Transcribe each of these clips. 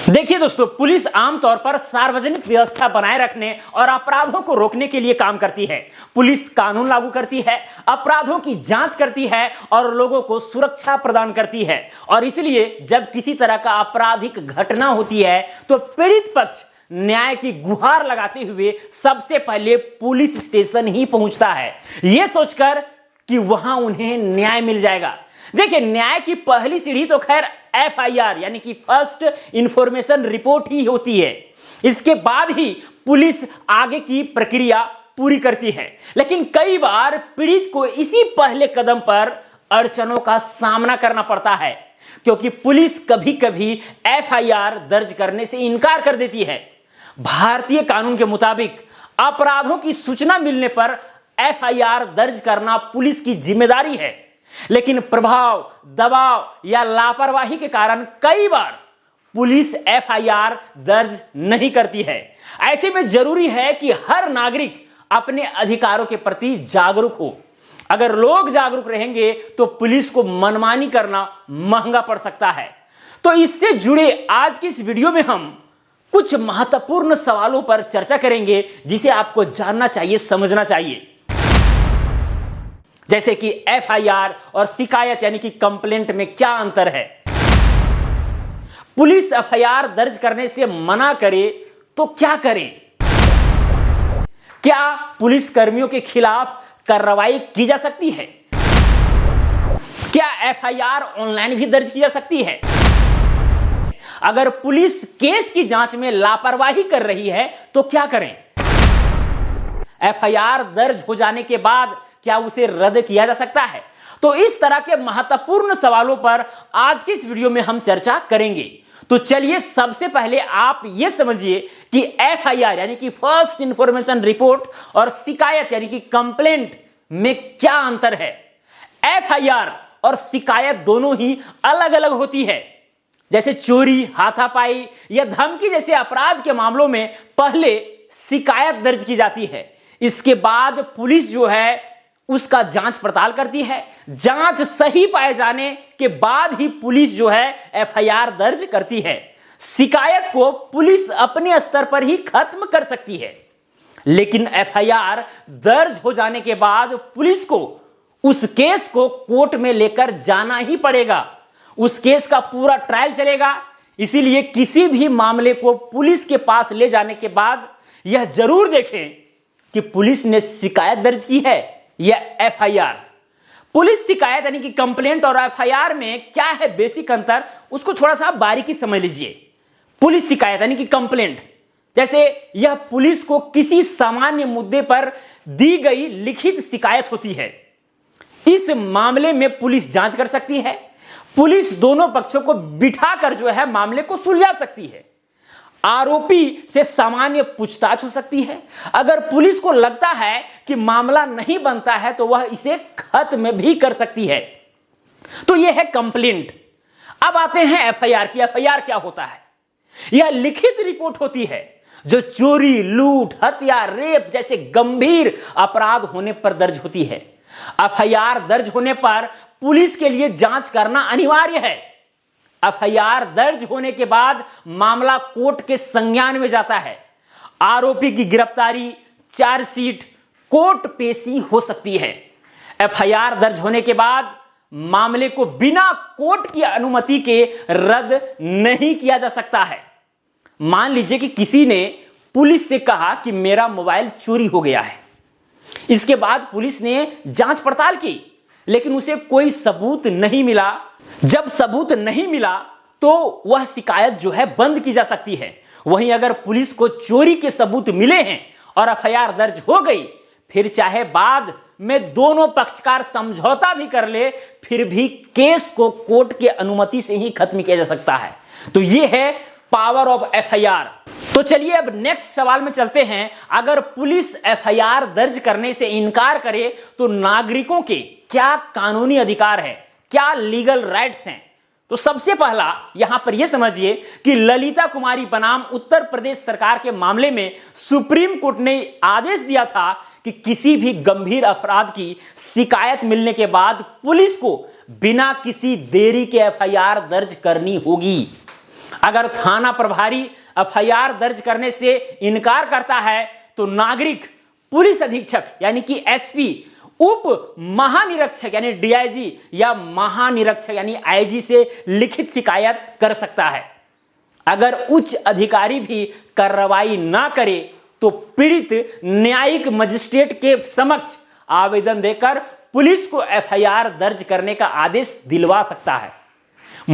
देखिए दोस्तों, पुलिस आमतौर पर सार्वजनिक व्यवस्था बनाए रखने और अपराधों को रोकने के लिए काम करती है। पुलिस कानून लागू करती है, अपराधों की जांच करती है और लोगों को सुरक्षा प्रदान करती है। और इसलिए जब किसी तरह का आपराधिक घटना होती है तो पीड़ित पक्ष न्याय की गुहार लगाते हुए सबसे पहले पुलिस स्टेशन ही पहुंचता है, यह सोचकर कि वहां उन्हें न्याय मिल जाएगा। देखिए, न्याय की पहली सीढ़ी तो खैर एफआईआर यानी कि फर्स्ट इंफॉर्मेशन रिपोर्ट ही होती है। इसके बाद ही पुलिस आगे की प्रक्रिया पूरी करती है। लेकिन कई बार पीड़ित को इसी पहले कदम पर अड़चनों का सामना करना पड़ता है, क्योंकि पुलिस कभी कभी एफआईआर दर्ज करने से इनकार कर देती है। भारतीय कानून के मुताबिक अपराधों की सूचना मिलने पर एफआईआर दर्ज करना पुलिस की जिम्मेदारी है, लेकिन प्रभाव, दबाव या लापरवाही के कारण कई बार पुलिस एफआईआर दर्ज नहीं करती है। ऐसे में जरूरी है कि हर नागरिक अपने अधिकारों के प्रति जागरूक हो। अगर लोग जागरूक रहेंगे तो पुलिस को मनमानी करना महंगा पड़ सकता है। तो इससे जुड़े आज की इस वीडियो में हम कुछ महत्वपूर्ण सवालों पर चर्चा करेंगे, जिसे आपको जानना चाहिए, समझना चाहिए। जैसे कि एफआईआर और शिकायत यानी कि कंप्लेंट में क्या अंतर है। पुलिस एफआईआर दर्ज करने से मना करे तो क्या करे? क्या पुलिस कर्मियों के खिलाफ कार्रवाई की जा सकती है? क्या एफआईआर ऑनलाइन भी दर्ज की जा सकती है? अगर पुलिस केस की जांच में लापरवाही कर रही है तो क्या करें? एफआईआर दर्ज हो जाने के बाद क्या उसे रद्द किया जा सकता है? तो इस तरह के महत्वपूर्ण सवालों पर आज की इस वीडियो में हम चर्चा करेंगे। तो चलिए, सबसे पहले आप यह समझिए कि एफआईआर यानी कि फर्स्ट इंफॉर्मेशन रिपोर्ट और शिकायत यानी कि कंप्लेंट में क्या अंतर है। एफआईआर और शिकायत दोनों ही अलग अलग होती है। जैसे चोरी, हाथापाई या धमकी जैसे अपराध के मामलों में पहले शिकायत दर्ज की जाती है, इसके बाद पुलिस जो है उसका जांच पड़ताल करती है। जांच सही पाए जाने के बाद ही पुलिस जो है एफआईआर दर्ज करती है। शिकायत को पुलिस अपने स्तर पर ही खत्म कर सकती है, लेकिन एफआईआर दर्ज हो जाने के बाद पुलिस को उस केस को कोर्ट में लेकर जाना ही पड़ेगा। उस केस का पूरा ट्रायल चलेगा। इसीलिए किसी भी मामले को पुलिस के पास ले जाने के बाद यह जरूर देखें कि पुलिस ने शिकायत दर्ज की है या एफआईआर। पुलिस शिकायत यानी कि कंप्लेंट और एफआईआर में क्या है बेसिक अंतर, उसको थोड़ा सा बारीकी समझ लीजिए। पुलिस शिकायत यानी कि कंप्लेंट, जैसे यह पुलिस को किसी सामान्य मुद्दे पर दी गई लिखित शिकायत होती है। इस मामले में पुलिस जांच कर सकती है। पुलिस दोनों पक्षों को बिठाकर जो है मामले को सुलझा सकती है। आरोपी से सामान्य पूछताछ हो सकती है। अगर पुलिस को लगता है कि मामला नहीं बनता है तो वह इसे खत्म भी कर सकती है। तो यह है कंप्लेंट। अब आते हैं एफआईआर की। एफआईआर क्या होता है? यह लिखित रिपोर्ट होती है जो चोरी, लूट, हत्या, रेप जैसे गंभीर अपराध होने पर दर्ज होती है। एफआईआर दर्ज होने पर पुलिस के लिए जांच करना अनिवार्य है। एफआईआर दर्ज होने के बाद मामला कोर्ट के संज्ञान में जाता है। आरोपी की गिरफ्तारी, चार्जशीट, कोर्ट पेशी हो सकती है। एफआईआर दर्ज होने के बाद मामले को बिना कोर्ट की अनुमति के रद्द नहीं किया जा सकता है। मान लीजिए कि किसी ने पुलिस से कहा कि मेरा मोबाइल चोरी हो गया है। इसके बाद पुलिस ने जांच पड़ताल की, लेकिन उसे कोई सबूत नहीं मिला। जब सबूत नहीं मिला तो वह शिकायत जो है बंद की जा सकती है। वहीं अगर पुलिस को चोरी के सबूत मिले हैं और एफआईआर दर्ज हो गई, फिर चाहे बाद में दोनों पक्षकार समझौता भी कर ले, फिर भी केस को कोर्ट की अनुमति से ही खत्म किया जा सकता है। तो यह है पावर ऑफ एफआईआर। तो चलिए अब नेक्स्ट सवाल में चलते हैं। अगर पुलिस एफआईआर दर्ज करने से इनकार करे तो नागरिकों के क्या कानूनी अधिकार है, क्या लीगल राइट्स हैं? तो सबसे पहला यहां पर यह समझिए कि ललिता कुमारी बनाम उत्तर प्रदेश सरकार के मामले में सुप्रीम कोर्ट ने आदेश दिया था कि किसी भी गंभीर अपराध की शिकायत मिलने के बाद पुलिस को बिना किसी देरी के एफआईआर दर्ज करनी होगी। अगर थाना प्रभारी एफआईआर दर्ज करने से इनकार करता है तो नागरिक पुलिस अधीक्षक यानी कि एसपी, उप महानिरीक्षक यानी डीआईजी या महानिरीक्षक यानी आईजी से लिखित शिकायत कर सकता है। अगर उच्च अधिकारी भी कार्रवाई ना करे तो पीड़ित न्यायिक मजिस्ट्रेट के समक्ष आवेदन देकर पुलिस को एफआईआर दर्ज करने का आदेश दिलवा सकता है।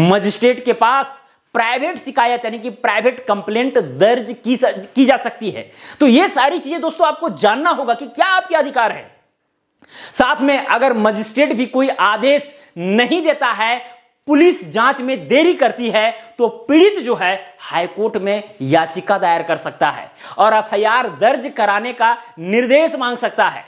मजिस्ट्रेट के पास प्राइवेट शिकायत यानी कि प्राइवेट कंप्लेंट दर्ज की जा सकती है। तो ये सारी चीजें दोस्तों आपको जानना होगा कि क्या आपके अधिकार है। साथ में अगर मजिस्ट्रेट भी कोई आदेश नहीं देता है, पुलिस जांच में देरी करती है, तो पीड़ित जो है हाईकोर्ट में याचिका दायर कर सकता है और एफआईआर दर्ज कराने का निर्देश मांग सकता है।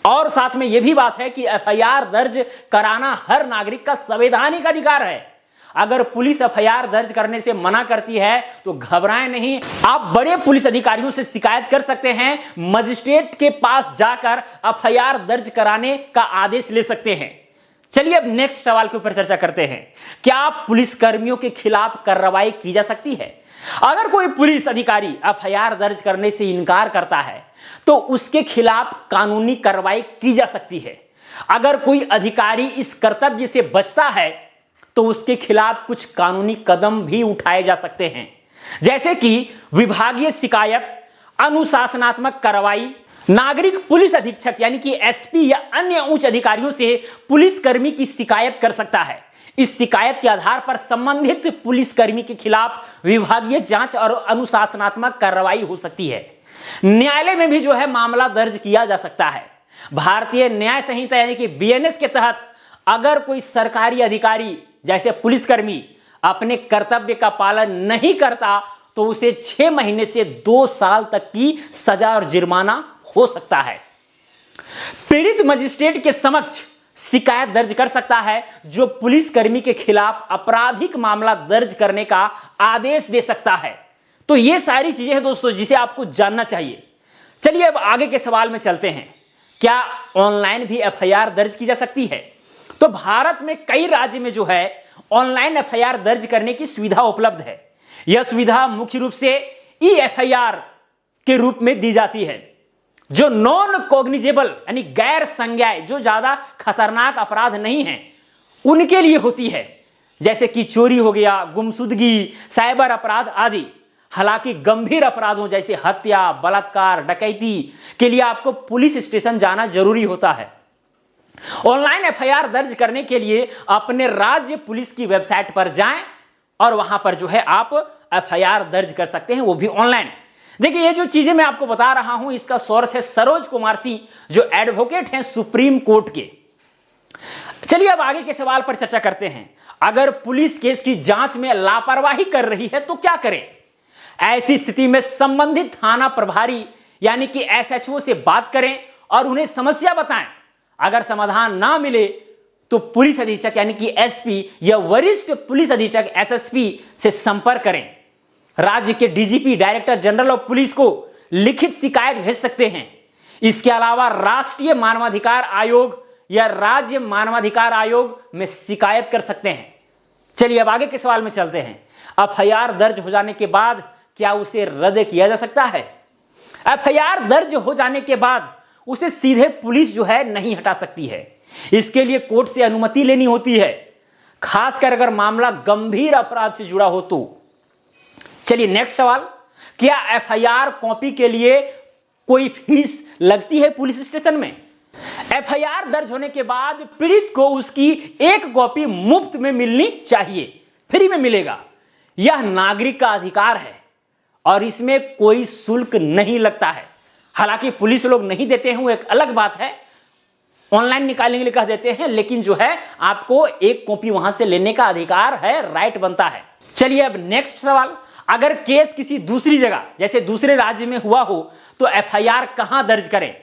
और साथ में यह भी बात है कि एफआईआर दर्ज कराना हर नागरिक का संवैधानिक अधिकार है। अगर पुलिस एफआईआर दर्ज करने से मना करती है तो घबराएं नहीं, आप बड़े पुलिस अधिकारियों से शिकायत कर सकते हैं, मजिस्ट्रेट के पास जाकर एफआईआर दर्ज कराने का आदेश ले सकते हैं। चलिए अब नेक्स्ट सवाल के ऊपर चर्चा करते हैं। क्या पुलिस कर्मियों के खिलाफ कार्रवाई की जा सकती है? अगर कोई पुलिस अधिकारी एफआईआर दर्ज करने से इनकार करता है तो उसके खिलाफ कानूनी कार्रवाई की जा सकती है। अगर कोई अधिकारी इस कर्तव्य से बचता है तो उसके खिलाफ कुछ कानूनी कदम भी उठाए जा सकते हैं, जैसे कि विभागीय शिकायत, अनुशासनात्मक कार्रवाई। नागरिक पुलिस अधीक्षक यानी कि एसपी या अन्य उच्च अधिकारियों से पुलिसकर्मी की शिकायत कर सकता है। इस शिकायत के आधार पर संबंधित पुलिसकर्मी के खिलाफ विभागीय जांच और अनुशासनात्मक कार्रवाई हो सकती है। न्यायालय में भी जो है मामला दर्ज किया जा सकता है। भारतीय न्याय संहिता यानी कि बीएनएस के तहत अगर कोई सरकारी अधिकारी जैसे पुलिसकर्मी अपने कर्तव्य का पालन नहीं करता तो उसे 6 महीने से 2 साल तक की सजा और जुर्माना हो सकता है। पीड़ित मजिस्ट्रेट के समक्ष शिकायत दर्ज कर सकता है जो पुलिसकर्मी के खिलाफ आपराधिक मामला दर्ज करने का आदेश दे सकता है। तो ये सारी चीजें हैं दोस्तों जिसे आपको जानना चाहिए। चलिए अब आगे के सवाल में चलते हैं। क्या ऑनलाइन भी एफआईआर दर्ज की जा सकती है? तो भारत में कई राज्य में जो है ऑनलाइन एफआईआर दर्ज करने की सुविधा उपलब्ध है। यह सुविधा मुख्य रूप से ई एफआईआर के रूप में दी जाती है, जो नॉन कॉग्निजेबल यानी गैर संज्ञेय, जो ज्यादा खतरनाक अपराध नहीं है उनके लिए होती है, जैसे कि चोरी हो गया, गुमशुदगी, साइबर अपराध आदि। हालांकि गंभीर अपराधों जैसे हत्या, बलात्कार, डकैती के लिए आपको पुलिस स्टेशन जाना जरूरी होता है। ऑनलाइन एफआईआर दर्ज करने के लिए अपने राज्य पुलिस की वेबसाइट पर जाएं और वहां पर जो है आप एफआईआर दर्ज कर सकते हैं, वो भी ऑनलाइन। देखिए ये जो चीजें मैं आपको बता रहा हूं इसका सोर्स है सरोज कुमार सिंह, जो एडवोकेट हैं सुप्रीम कोर्ट के। चलिए अब आगे के सवाल पर चर्चा करते हैं। अगर पुलिस केस की जांच में लापरवाही कर रही है तो क्या करें? ऐसी स्थिति में संबंधित थाना प्रभारी यानी कि एसएचओ से बात करें और उन्हें समस्या बताएं। अगर समाधान ना मिले तो पुलिस अधीक्षक यानी कि एसपी या वरिष्ठ पुलिस अधीक्षक एसएसपी से संपर्क करें। राज्य के DGP, director general of police को लिखित शिकायत भेज सकते हैं। इसके अलावा राष्ट्रीय मानवाधिकार आयोग या राज्य मानवाधिकार आयोग में शिकायत कर सकते हैं। चलिए अब आगे के सवाल में चलते हैं। एफआईआर दर्ज हो जाने के बाद क्या उसे रद्द किया जा सकता है? एफआईआर दर्ज हो जाने के बाद उसे सीधे पुलिस जो है नहीं हटा सकती है। इसके लिए कोर्ट से अनुमति लेनी होती है, खासकर अगर मामला गंभीर अपराध से जुड़ा हो तो। चलिए नेक्स्ट सवाल, क्या एफआईआर कॉपी के लिए कोई फीस लगती है पुलिस स्टेशन में? एफआईआर दर्ज होने के बाद पीड़ित को उसकी एक कॉपी मुफ्त में मिलनी चाहिए, फ्री में मिलेगा। यह नागरिक का अधिकार है और इसमें कोई शुल्क नहीं लगता है। हालांकि पुलिस लोग नहीं देते हैं वो एक अलग बात है, ऑनलाइन निकालने के लिए कह देते हैं, लेकिन जो है आपको एक कॉपी वहां से लेने का अधिकार है, राइट बनता है। चलिए अब नेक्स्ट सवाल, अगर केस किसी दूसरी जगह जैसे दूसरे राज्य में हुआ हो तो एफआईआर कहां दर्ज करें?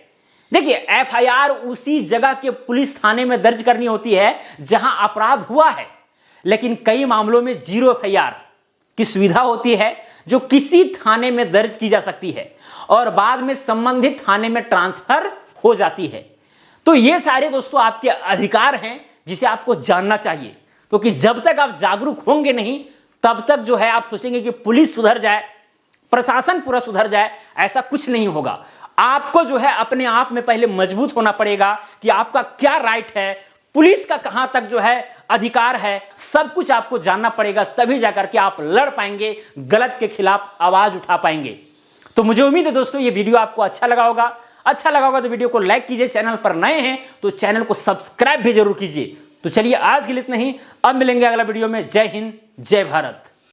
देखिए एफआईआर उसी जगह के पुलिस थाने में दर्ज करनी होती है जहां अपराध हुआ है, लेकिन कई मामलों में 0 एफआईआर की सुविधा होती है जो किसी थाने में दर्ज की जा सकती है और बाद में संबंधित थाने में ट्रांसफर हो जाती है। तो ये सारे दोस्तों आपके अधिकार हैं जिसे आपको जानना चाहिए, क्योंकि जब तक आप जागरूक होंगे नहीं तब तक जो है आप सोचेंगे कि पुलिस सुधर जाए, प्रशासन पूरा सुधर जाए। ऐसा कुछ नहीं होगा। आपको जो है अपने आप में पहले मजबूत होना पड़ेगा कि आपका क्या राइट है, पुलिस का कहां तक जो है अधिकार है, सब कुछ आपको जानना पड़ेगा। तभी जाकर के आप लड़ पाएंगे, गलत के खिलाफ आवाज उठा पाएंगे। तो मुझे उम्मीद है दोस्तों ये वीडियो आपको अच्छा लगा होगा। अच्छा लगा होगा तो वीडियो को लाइक कीजिए, चैनल पर नए हैं तो चैनल को सब्सक्राइब भी जरूर कीजिए। तो चलिए आज के लिए इतना ही, अब मिलेंगे अगला वीडियो में। जय हिंद, जय भारत।